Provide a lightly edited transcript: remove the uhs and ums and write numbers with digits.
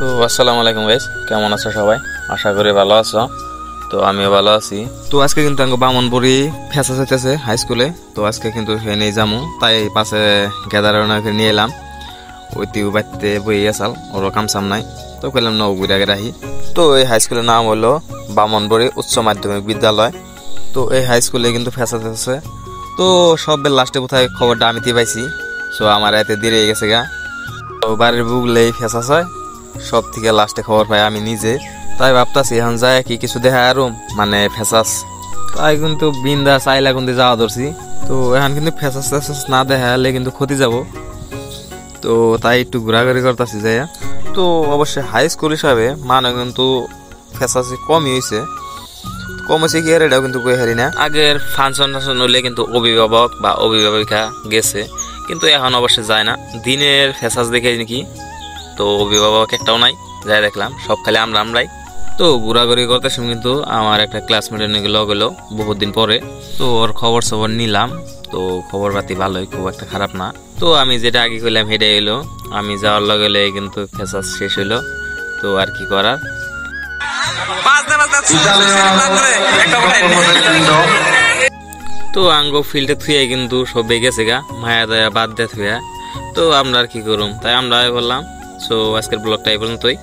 তো আসসালামু আলাইকুম গাইস, কেমন আছো সবাই? আশা করি ভালো আছো। তো আমিও ভালো আছি। তো আজকে কিন্তু আমি বামনবুড়ি ফেসা হইতেছে হাই স্কুলে। তো আজকে কিন্তু সেখানে যামু, তাই পাশে গেদারকে নিয়ে এলাম। ওই টিউ বাড়িতে বই আসাল, ওর কাম সাম নাই। তো কইলাম ন ঘুরে আগে রাহি। তো এই হাই স্কুলের নাম হলো বামনবুড়ি উচ্চ মাধ্যমিক বিদ্যালয়। তো এই হাই স্কুলে কিন্তু ফেসা হইতেছে। তো সবের লাস্টে কোথায় খবরটা আমি পাইছি। সো আমার এতে দেরি হয়ে গেছে গা। তো বাড়ির বুগলেই ফেসা হয়, সব থেকে লাস্টে খবর পাই আমি নিজে। তাই ভাবতাছি এখন যায় কি কিছু দেখা আর মানে ফেসাস। তাই কিন্তু বিন্দাস আইলা কিন্তু যাওয়া ধরছি। তো এখন কিন্তু ফেসাস টেসাস না দেখালে কিন্তু ক্ষতি যাব। তো তাই একটু ঘোরাঘুরি করতেছি যাই। তো অবশ্যই হাই স্কুল হিসাবে মানে কিন্তু ফেসাসি কমই হয়েছে। কম হয়েছে কি আর এটাও কিন্তু কই হারি না। আগের ফাংশন টাংশন হলে কিন্তু অভিভাবক বা অভিভাবিকা গেছে, কিন্তু এখন অবশ্যই যায় না। দিনের ফেসাস দেখে নাকি তো অভিভাবক একটাও নাই, যাই দেখলাম সব খালি আমরাই। তো ঘোরাঘুরি করতে সময় কিন্তু আমার একটা ক্লাসমেটের নিয়ে গেলো বহুত দিন পরে। তো ওর খবর সবর নিলাম। তো খবর পাতি ভালোই, খুব একটা খারাপ না। তো আমি যেটা আগে কইলাম হেঁটে এলো, আমি যাওয়ার লগে কিন্তু ফেসাস শেষ হইলো। তো আর কি করার। তো আঙ্গ ফিল্ডে থুয়ে কিন্তু সবে গেছে গা, মায়া দয়া বাদ দিয়ে থুয়া। তো আমরা আর কি করুম, তাই আমরা বললাম। সো আজকের ব্লগটা এই পর্যন্তই।